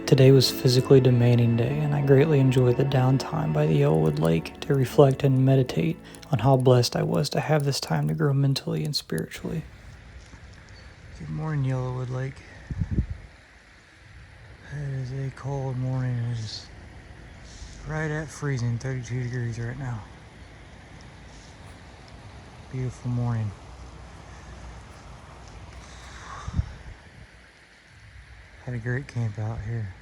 Today was a physically demanding day, and I greatly enjoyed the downtime by the Yellowwood Lake to reflect and meditate on how blessed I was to have this time to grow mentally and spiritually. Good morning, Yellowwood Lake. It is a cold morning. It is right at freezing, 32 degrees right now. Beautiful morning. Had a great camp out here.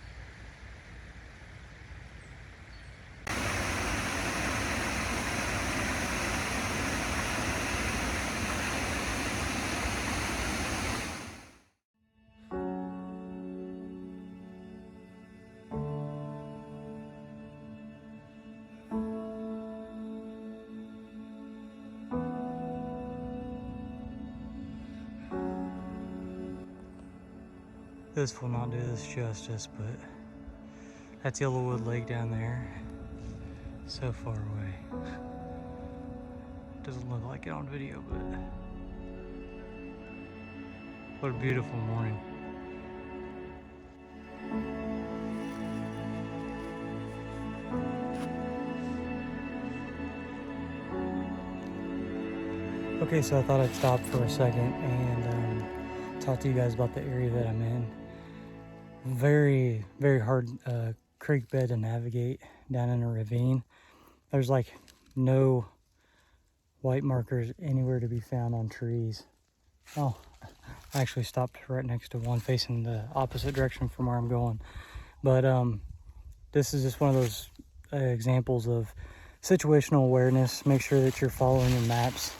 This will not do this justice, but that's Yellowwood Lake down there. So far away. Doesn't look like it on video, but what a beautiful morning. Okay, so I thought I'd stop for a second and talk to you guys about the area that I'm in. Very, very hard creek bed to navigate down in a ravine. There's like no white markers anywhere to be found on trees. Oh, I actually stopped right next to one facing the opposite direction from where I'm going. But this is just one of those examples of situational awareness. Make sure that you're following your maps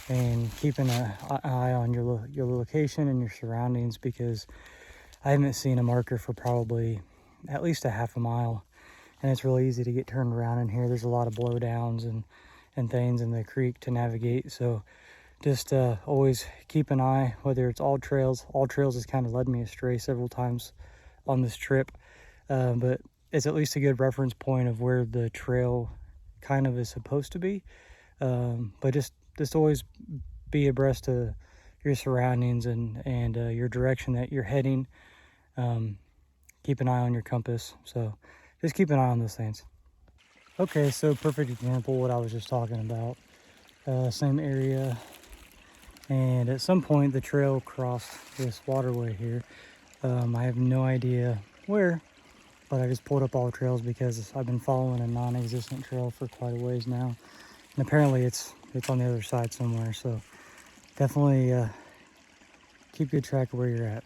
and keeping an eye on your location and your surroundings, because I haven't seen a marker for probably at least a half a mile, and it's really easy to get turned around in here. There's a lot of blowdowns and things in the creek to navigate, so just always keep an eye, whether it's all trails. All trails has kind of led me astray several times on this trip, but it's at least a good reference point of where the trail kind of is supposed to be. But just always be abreast of your surroundings and your direction that you're heading. Keep an eye on your compass. So just keep an eye on those things. Okay, so perfect example what I was just talking about. Same area, and at some point the trail crossed this waterway here. I have no idea where, but I just pulled up all the trails because I've been following a non-existent trail for quite a ways now, and apparently it's on the other side somewhere. So definitely keep good track of where you're at.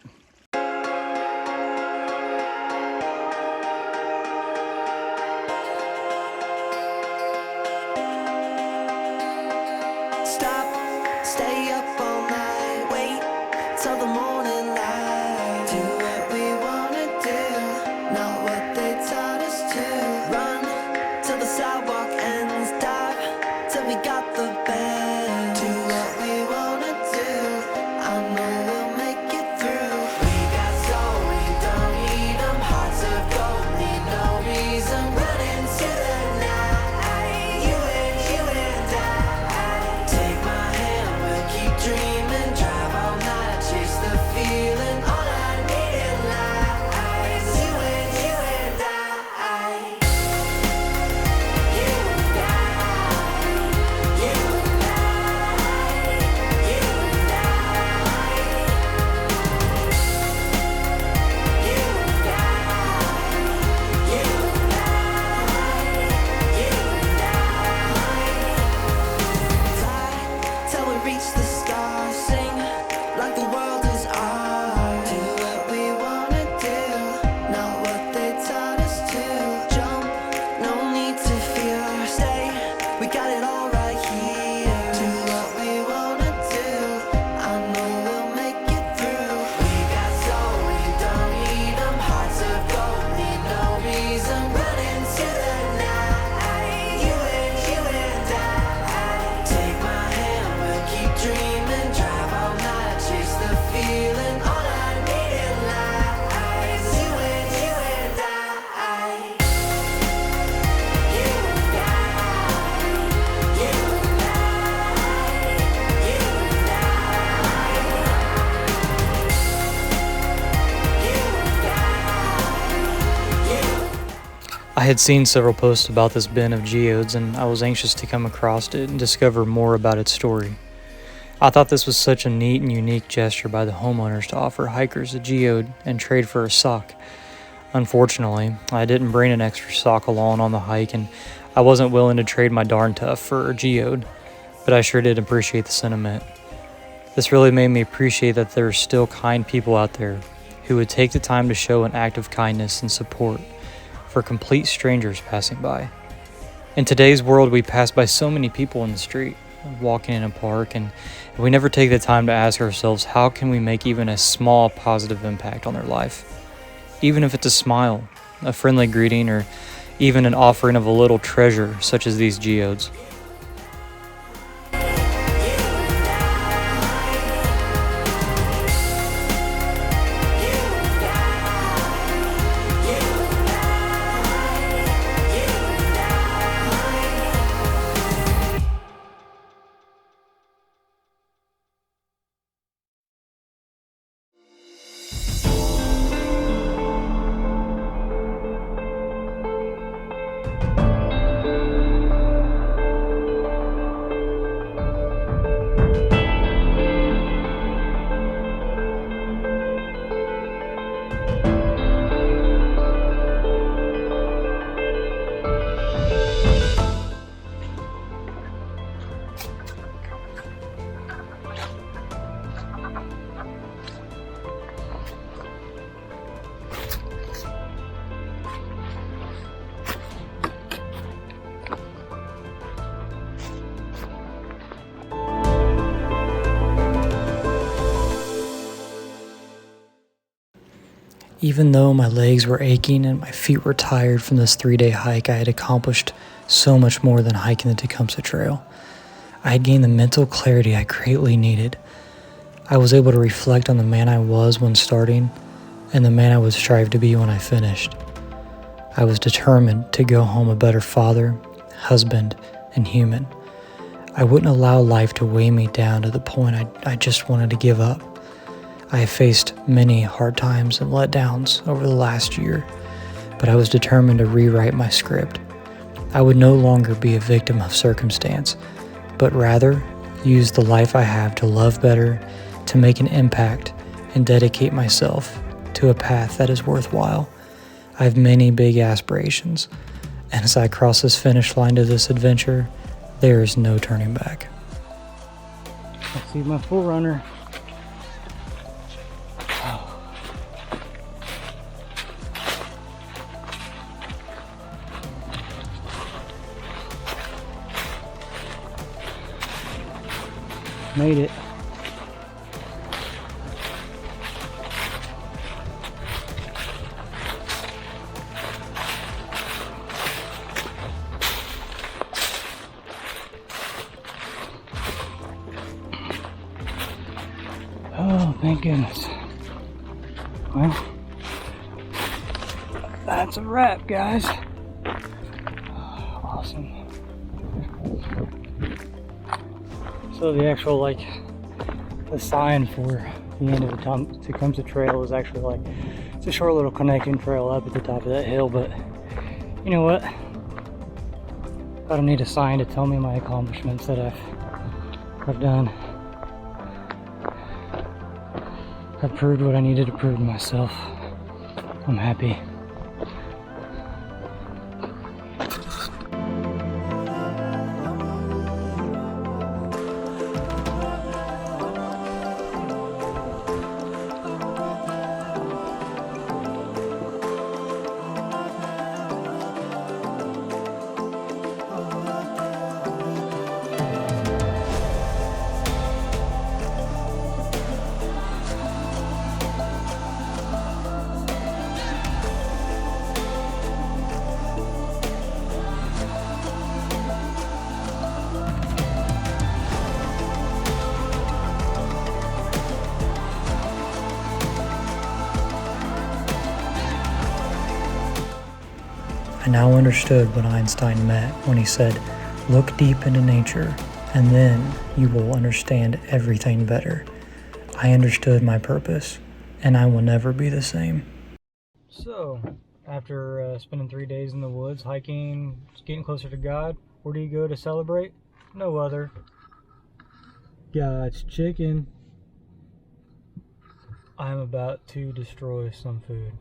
Stay up all night, wait till the morning light. Do what we wanna do, not what they taught us to. Run till the sidewalk ends, dive till we got the bend. Do what we wanna do, I know we'll make it through. I had seen several posts about this bin of geodes, and I was anxious to come across it and discover more about its story. I thought this was such a neat and unique gesture by the homeowners to offer hikers a geode and trade for a sock. Unfortunately, I didn't bring an extra sock along on the hike, and I wasn't willing to trade my darn tough for a geode, but I sure did appreciate the sentiment. This really made me appreciate that there are still kind people out there who would take the time to show an act of kindness and support for complete strangers passing by. In today's world, we pass by so many people in the street, walking in a park, and we never take the time to ask ourselves, how can we make even a small positive impact on their life? Even if it's a smile, a friendly greeting, or even an offering of a little treasure such as these geodes. Even though my legs were aching and my feet were tired from this 3-day hike, I had accomplished so much more than hiking the Tecumseh Trail. I had gained the mental clarity I greatly needed. I was able to reflect on the man I was when starting and the man I would strive to be when I finished. I was determined to go home a better father, husband, and human. I wouldn't allow life to weigh me down to the point I just wanted to give up. I have faced many hard times and letdowns over the last year, but I was determined to rewrite my script. I would no longer be a victim of circumstance, but rather use the life I have to love better, to make an impact, and dedicate myself to a path that is worthwhile. I have many big aspirations, and as I cross this finish line to this adventure, there is no turning back. I see my full runner. Made it. Oh, thank goodness. Well, that's a wrap, guys. Awesome. So the actual, the sign for the end of the Tecumseh Trail is actually it's a short little connecting trail up at the top of that hill, but you know what? I don't need a sign to tell me my accomplishments that I've done. I've proved what I needed to prove to myself. I'm happy. I now understood what Einstein meant when he said, "Look deep into nature, and then you will understand everything better." I understood my purpose, and I will never be the same. So, after spending 3 days in the woods, hiking, getting closer to God, where do you go to celebrate? No other. God's chicken. I'm about to destroy some food.